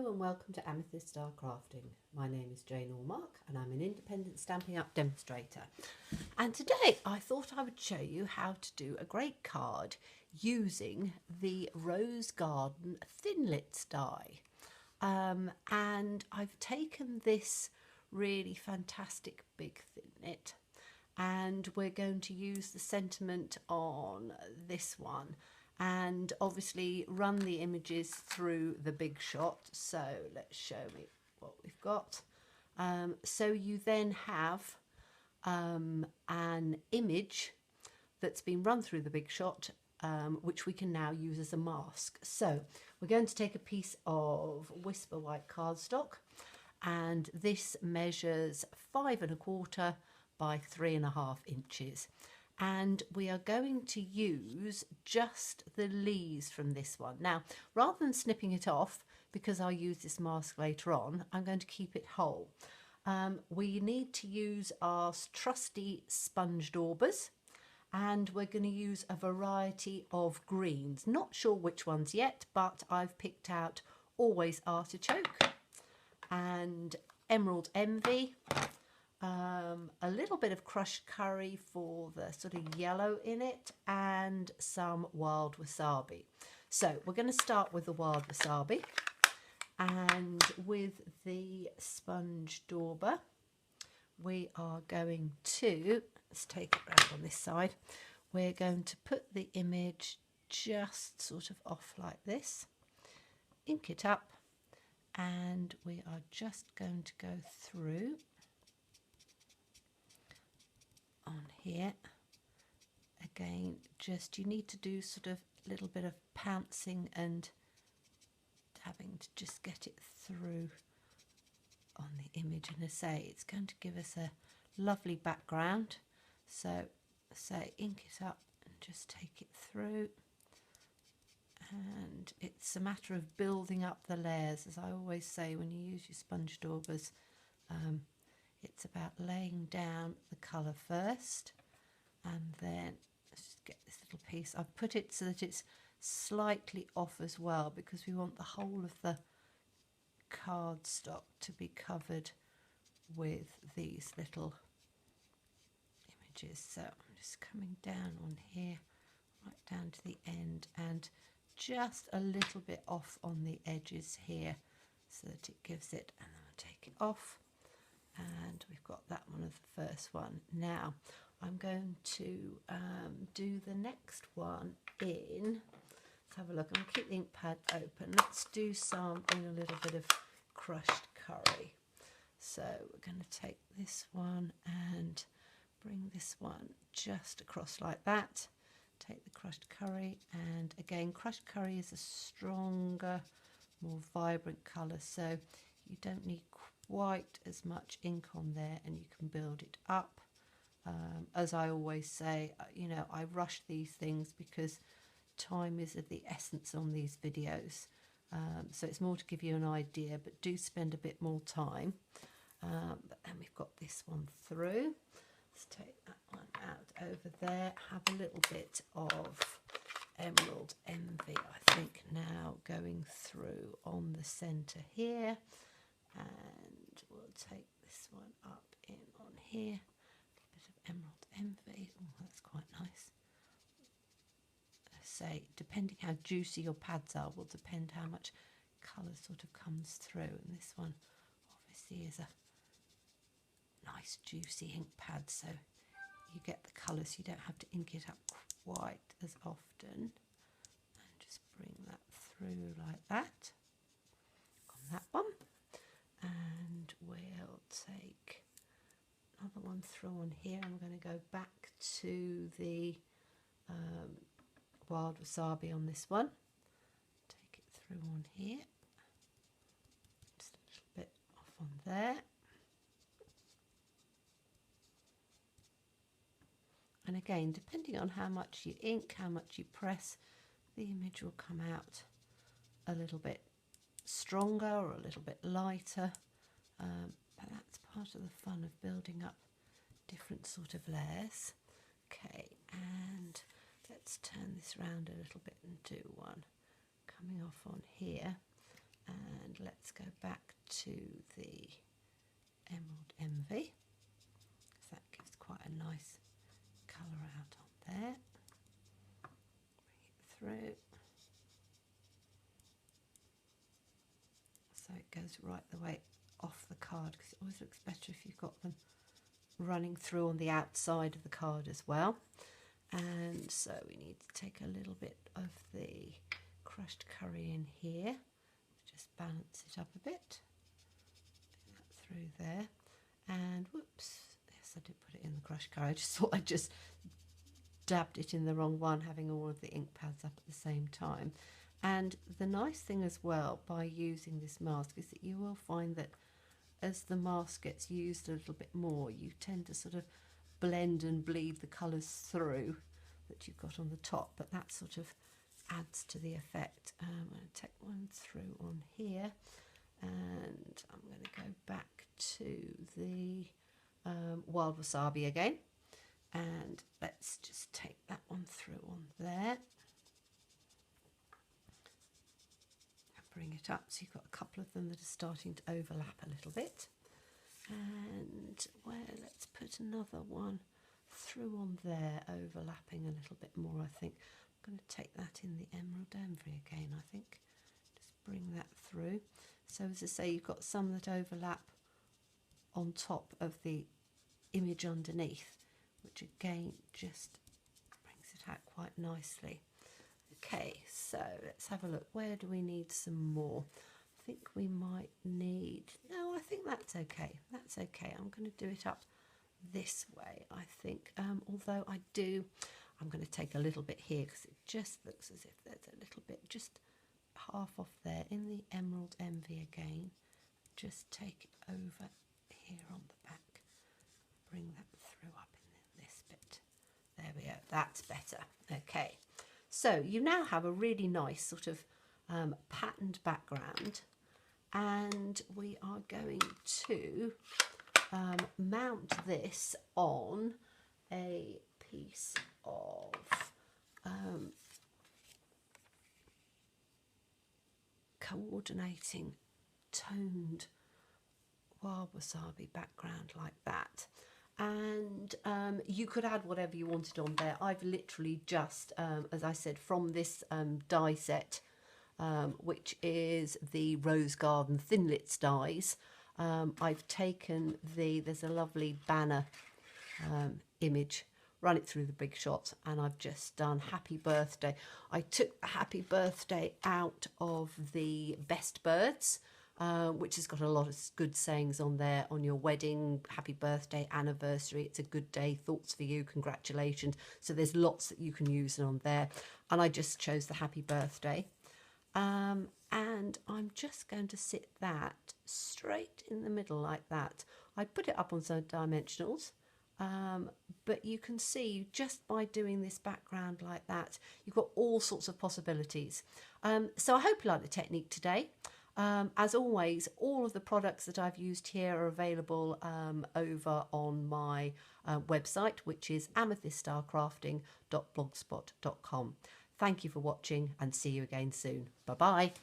Hello and welcome to Amethyst Star Crafting. My name is Jane Allmark and I'm an independent Stampin' Up demonstrator. And today I thought I would show you how to do a great card using the Rose Garden Thinlets die. And I've taken this really fantastic big Thinlet and we're going to use the sentiment on this one and obviously run the images through the big shot. So let's show me what we've got. So you then have an image that's been run through the big shot, which we can now use as a mask. So we're going to take a piece of Whisper white cardstock, and this measures 5 1/4 by 3 1/2 inches. And we are going to use just the leaves from this one. Now, rather than snipping it off, because I'll use this mask later on, I'm going to keep it whole. We need to use our trusty sponge daubers, and we're going to use a variety of greens. Not sure which ones yet, but I've picked out Always Artichoke and Emerald Envy. A little bit of crushed curry for the sort of yellow in it, and some wild wasabi. So we're going to start with the wild wasabi, and with the sponge dauber we are going to, let's take it around on this side, we're going to put the image just sort of off like this, ink it up, and we are just going to go through on here. Again, just you need to do sort of a little bit of pouncing and having to just get it through on the image, and I say it's going to give us a lovely background. So say ink it up and just take it through, and it's a matter of building up the layers, as I always say when you use your sponge daubers. It's about laying down the colour first, and then let's just get this little piece. I've put it so that it's slightly off as well, because we want the whole of the cardstock to be covered with these little images. So I'm just coming down on here, right down to the end, and just a little bit off on the edges here, so that it gives it, and then I'll take it off. And we've got that one of the first one. Now I'm going to do the next one in, let's have a look, I'm going to keep the ink pad open, let's do some in a little bit of crushed curry. So we're going to take this one and bring this one just across like that, take the crushed curry, and again crushed curry is a stronger, more vibrant colour, so you don't need quite as much ink on there, and you can build it up. As I always say, you know, I rush these things because time is of the essence on these videos, so it's more to give you an idea, but do spend a bit more time. But then we've got this one through. Let's take that one out over there, have a little bit of Emerald Envy, I think, now going through on the centre here. And we'll take this one up in on here, a bit of Emerald Envy. Oh, that's quite nice. Say, depending how juicy your pads are will depend how much colour sort of comes through, and this one obviously is a nice juicy ink pad, so you get the colours, you don't have to ink it up quite as often. And just bring that through like that on that one. And we'll take another one through on here. I'm going to go back to the wild wasabi on this one. Take it through on here. Just a little bit off on there. And again, depending on how much you ink, how much you press, the image will come out a little bit stronger or a little bit lighter, but that's part of the fun of building up different sort of layers. Okay, and let's turn this round a little bit and do one coming off on here, And let's go back to the Emerald Envy, because that gives quite a nice colour out on there. Bring it through. So it goes right the way off the card, because it always looks better if you've got them running through on the outside of the card as well. And so we need to take a little bit of the crushed curry in here to just balance it up a bit. Put that through there. And whoops, yes, I did put it in the crushed curry. I just thought I just dabbed it in the wrong one, having all of the ink pads up at the same time. And the nice thing as well by using this mask is that you will find that as the mask gets used a little bit more, you tend to sort of blend and bleed the colours through that you've got on the top, but that sort of adds to the effect. I'm going to take one through on here, and I'm going to go back to the wild wasabi again, and let's just take that one through on there. Bring it up so you've got a couple of them that are starting to overlap a little bit. And let's put another one through on there, overlapping a little bit more, I think. I'm going to take that in the Emerald Envy again, I think. Just bring that through. So as I say, you've got some that overlap on top of the image underneath, which again just brings it out quite nicely. Okay, so let's have a look. Where do we need some more? I think we might need... No, I think that's okay. That's okay. I'm going to do it up this way, I think. Although I'm going to take a little bit here because it just looks as if there's a little bit, just half off there in the Emerald Envy again. Just take it over here on the back. Bring that through up in this bit. There we go. That's better. Okay. So you now have a really nice sort of patterned background, and we are going to mount this on a piece of coordinating toned wild wasabi background like that. And you could add whatever you wanted on there. I've literally just, as I said, from this die set, which is the Rose Garden Thinlets dies, I've taken there's a lovely banner image, run it through the Big Shot, and I've just done Happy Birthday. I took Happy Birthday out of the Best Birds, which has got a lot of good sayings on there. On your wedding, happy birthday, anniversary, it's a good day, thoughts for you, congratulations. So there's lots that you can use on there, and I just chose the Happy Birthday, and I'm just going to sit that straight in the middle like that. I put it up on some dimensionals, but you can see just by doing this background like that, you've got all sorts of possibilities. So I hope you like the technique today. As always, all of the products that I've used here are available over on my website, which is amethyststarcrafting.blogspot.com. Thank you for watching, and see you again soon. Bye-bye.